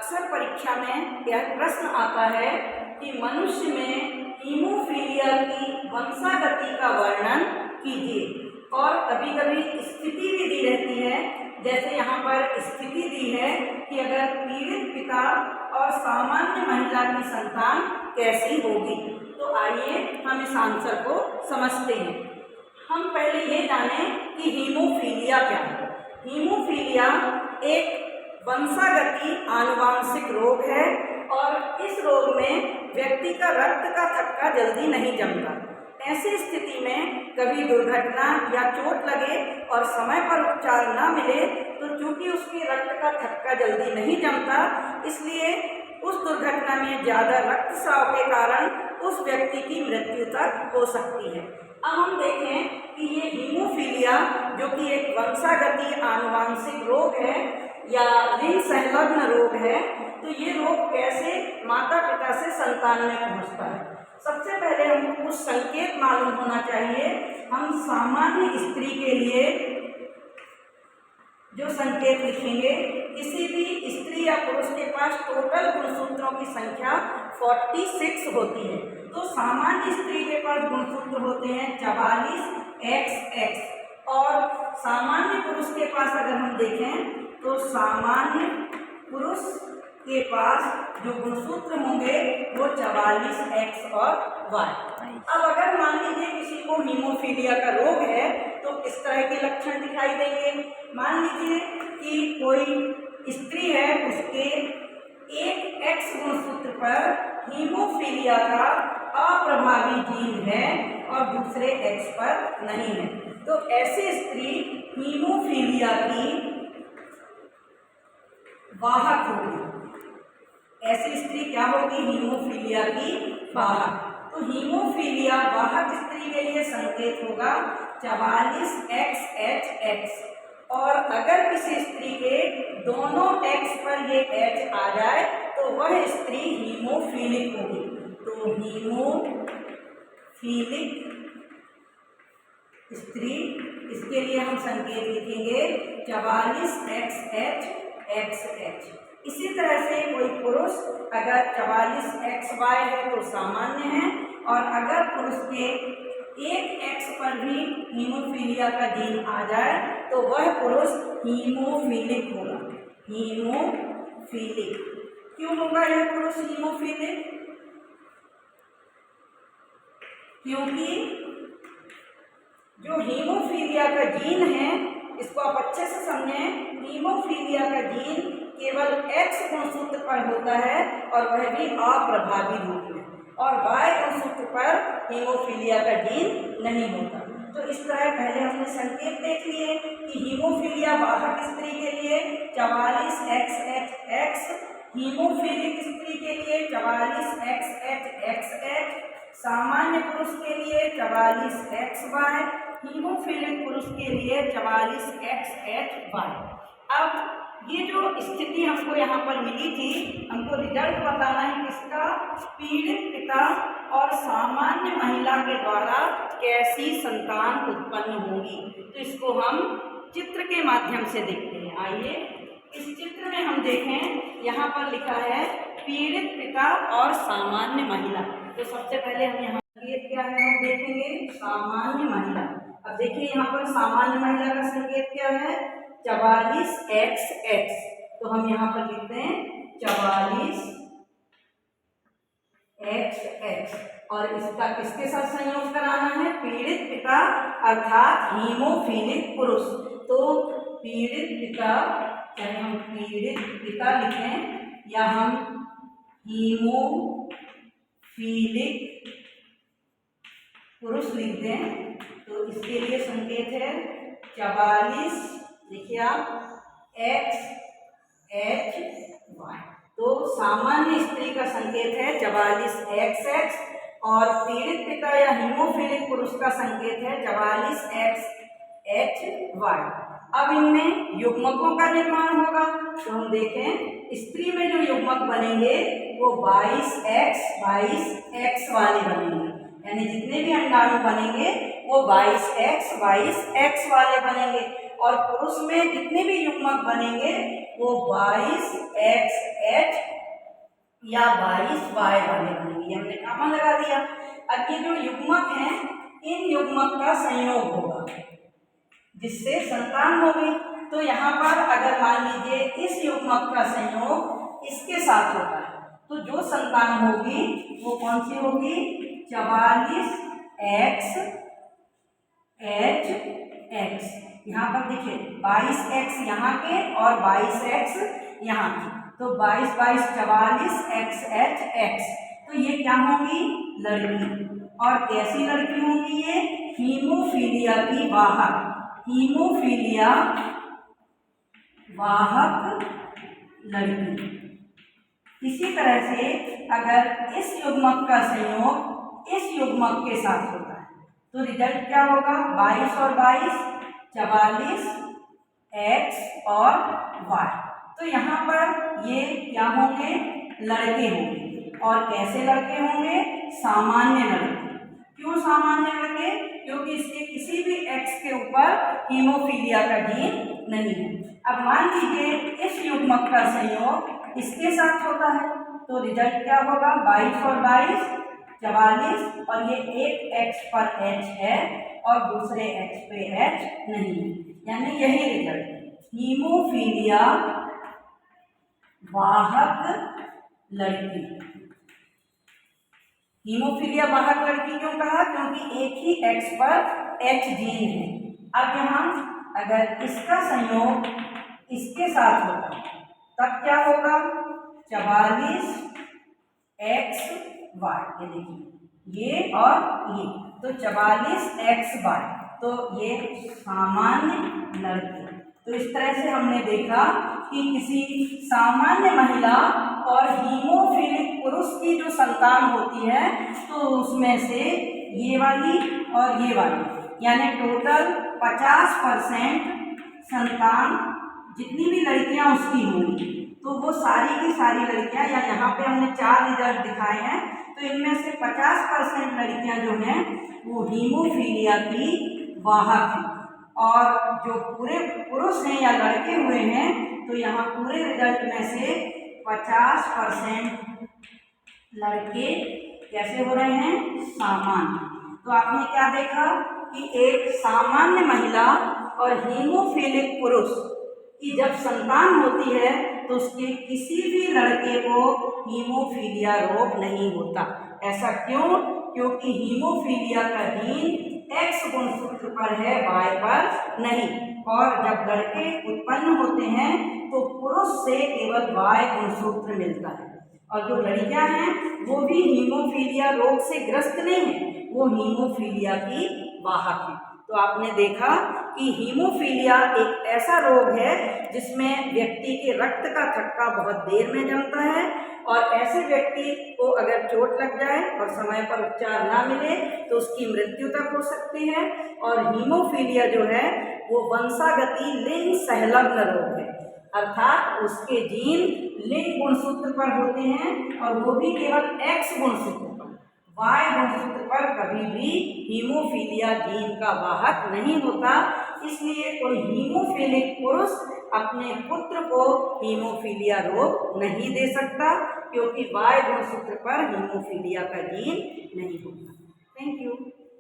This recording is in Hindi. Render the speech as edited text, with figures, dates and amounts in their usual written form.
अक्सर परीक्षा में यह प्रश्न आता है कि मनुष्य में हीमोफीलिया की वंशागति का वर्णन कीजिए। और कभी कभी स्थिति भी दी रहती है, जैसे यहाँ पर स्थिति दी है कि अगर पीड़ित पिता और सामान्य महिला की संतान कैसी होगी। तो आइए हम इस आंसर को समझते हैं। हम पहले ये जानें कि हीमोफीलिया क्या है। हीमोफीलिया एक वंशागति आनुवांशिक रोग है और इस रोग में व्यक्ति का रक्त का थक्का जल्दी नहीं जमता। ऐसी स्थिति में कभी दुर्घटना या चोट लगे और समय पर उपचार न मिले तो चूंकि उसके रक्त का थक्का जल्दी नहीं जमता, इसलिए उस दुर्घटना में ज़्यादा रक्तस्राव के कारण उस व्यक्ति की मृत्यु तक हो सकती है। अब हम देखें कि ये हीमोफीलिया जो कि एक वंशागति आनुवांशिक रोग है या लिंग संलग्न रोग है, तो ये रोग कैसे माता पिता से संतान में पहुंचता है। सबसे पहले हमको कुछ संकेत मालूम होना चाहिए। हम सामान्य स्त्री के लिए जो संकेत लिखेंगे, किसी भी स्त्री या पुरुष के पास टोटल गुणसूत्रों की संख्या 46 होती है। तो सामान्य स्त्री के पास गुणसूत्र होते हैं 44XX और सामान्य पुरुष के पास अगर हम देखें तो सामान्य पुरुष के पास जो गुणसूत्र होंगे वो 44X और Y। अब अगर मान लीजिए किसी को हीमोफीलिया का रोग है तो किस तरह के लक्षण दिखाई देंगे। मान लीजिए कि कोई स्त्री है, उसके एक X गुणसूत्र पर हीमोफीलिया का अप्रभावी जीन है और दूसरे X पर नहीं है, तो ऐसी स्त्री हीमोफीलिया की वाहक होगी। ऐसी स्त्री क्या होगी? हीमोफीलिया की वाहक। तो हीमोफीलिया वाहक स्त्री के लिए संकेत होगा 44XHX। और अगर किसी स्त्री के दोनों X पर ये H आ जाए तो वह स्त्री हीमोफीलिक होगी। तो हीमोफीलिक स्त्री, इसके लिए हम संकेत लिखेंगे 44XHXH। इसी तरह से कोई पुरुष अगर 44XY है तो सामान्य है, और अगर पुरुष के एक X पर भी हीमोफीलिया का जीन आ जाए तो वह पुरुष हीमोफीलिक होगा। हीमोफीलिक क्यों होगा यह पुरुष हीमोफीलिक? क्योंकि जो हीमोफीलिया का जीन है, इसको आप अच्छे से समझें, हीमोफीलिया का जीन केवल X गुणसूत्र पर होता है और वह भी अप्रभावी रूप में, और Y गुणसूत्र पर हीमोफीलिया का जीन नहीं होता। तो इस तरह पहले हमने संकेत देख लिए कि हीमोफीलिया वाहक स्त्री के लिए 44XHX, हीमोफीलिक स्त्री के लिए 44XHXH, सामान्य पुरुष के लिए 44XY, हीमोफीलिक पुरुष के लिए 44XHY। अब ये जो स्थिति हमको यहाँ पर मिली थी, हमको रिजल्ट बताना है किसका? पीड़ित पिता और सामान्य महिला के द्वारा कैसी संतान उत्पन्न होगी। तो इसको हम चित्र के माध्यम से देखते हैं। आइए इस चित्र में हम देखें, यहाँ पर लिखा है पीड़ित पिता और सामान्य महिला। तो सबसे पहले हम यहाँ संकेत क्या है हम देखेंगे, सामान्य महिला। अब देखिए यहाँ पर सामान्य महिला का संकेत क्या है? 44XX। तो हम यहाँ पर लिखते हैं 44XX, और इसका किसके साथ संयोग कराना है? पीड़ित पिता अर्थात हीमोफीलिक पुरुष। तो पीड़ित पिता, चाहे हम पीड़ित पिता लिखें या हम हीमोफीलिक पुरुष लिख दें, तो इसके लिए संकेत है 44, देखिए आप XHY। तो सामान्य स्त्री का संकेत है 44XX और पीड़ित पिता या हीमोफीलिक पुरुष का संकेत है 44XHY। अब इनमें युग्मकों का निर्माण होगा। तो हम देखें, स्त्री में जो युग्मक बनेंगे वो 22X 22X वाले बनेंगे, यानी जितने भी अंडाणु बनेंगे वो 22X 22X वाले बनेंगे। और पुरुष में जितने भी युग्मक बनेंगे वो 22XH या 22Y वाले बनेंगे। हमने कॉमन लगा दिया। अब ये जो युग्मक हैं इन युग्मक का संयोग होगा जिससे संतान होगी। तो यहाँ पर अगर मान लीजिए इस युग्मक का संयोग इसके साथ होता है तो जो संतान होगी वो कौन सी होगी? 44XHX। यहाँ पर देखिए 22X यहाँ के और 22X यहाँ के, तो 22 22 44XHX। तो ये क्या होंगी? लड़की। और कैसी लड़की होंगी ये? हीमोफीलिया की वाहक, हीमोफीलिया वाहक लड़की। इसी तरह से अगर इस युग्मक का संयोग इस युग्मक के साथ होता है तो रिजल्ट क्या होगा? 22 और 22 44X और Y। तो यहाँ पर ये क्या होंगे? लड़के होंगे। और कैसे लड़के होंगे? सामान्य लड़के। क्यों सामान्य लड़के? क्योंकि इसके किसी भी X के ऊपर हीमोफीलिया का जीन नहीं है। अब मान लीजिए इस युग्मक का संयोग इसके साथ होता है तो रिजल्ट क्या होगा? 22 और 22 44 और ये एक X पर H है और दूसरे X पे H नहीं है, यानी यही रिजल्ट हीमोफीलिया वाहक लड़की। हीमोफीलिया वाहक लड़की क्यों कहा? क्योंकि एक ही X पर H जीन है। अब यहाँ अगर इसका संयोग इसके साथ होगा तब क्या होगा? 44XY। ये देखिए ये और ये, तो 44XY, तो ये सामान्य लड़के। तो इस तरह से हमने देखा कि किसी सामान्य महिला और हीमोफिलिक पुरुष की जो संतान होती है तो उसमें से ये वाली और ये वाली यानी टोटल 50% संतान जितनी भी लड़कियां उसकी होंगी तो वो सारी की सारी लड़कियां, या यहाँ पे हमने 4 रिजल्ट दिखाए हैं, तो इनमें से 50% लड़कियां जो हैं वो हीमोफीलिया की वाहक हैं। और जो पूरे पुरुष हैं या लड़के हुए हैं तो यहाँ पूरे रिजल्ट में से 50% लड़के कैसे हो रहे हैं? सामान्य। तो आपने क्या देखा कि एक सामान्य महिला और हीमोफिलिक पुरुष की जब संतान होती है तो उसके किसी भी लड़के को हीमोफीलिया रोग नहीं होता। ऐसा क्यों? क्योंकि हीमोफीलिया का जीन X गुणसूत्र पर है, Y पर नहीं। और जब लड़के उत्पन्न होते हैं तो पुरुष से केवल Y गुणसूत्र मिलता है। और जो लड़कियां हैं वो भी हीमोफीलिया रोग से ग्रस्त नहीं है, वो हीमोफीलिया की वाहक है। तो आपने देखा कि हीमोफीलिया एक ऐसा रोग है जिसमें व्यक्ति के रक्त का थक्का बहुत देर में जमता है और ऐसे व्यक्ति को अगर चोट लग जाए और समय पर उपचार ना मिले तो उसकी मृत्यु तक हो सकती है। और हीमोफीलिया जो है वो वंशागति लिंग संलग्न रोग है, अर्थात उसके जीन लिंग गुणसूत्र पर होते हैं और वो भी केवल X गुणसूत्र पर, Y गुणसूत्र पर कभी भी हीमोफीलिया जीन का वाहक नहीं होता। इसलिए कोई हीमोफिलिक पुरुष अपने पुत्र को हीमोफीलिया रोग नहीं दे सकता क्योंकि Y गुणसूत्र पर हीमोफीलिया का जीन नहीं होता। Thank you.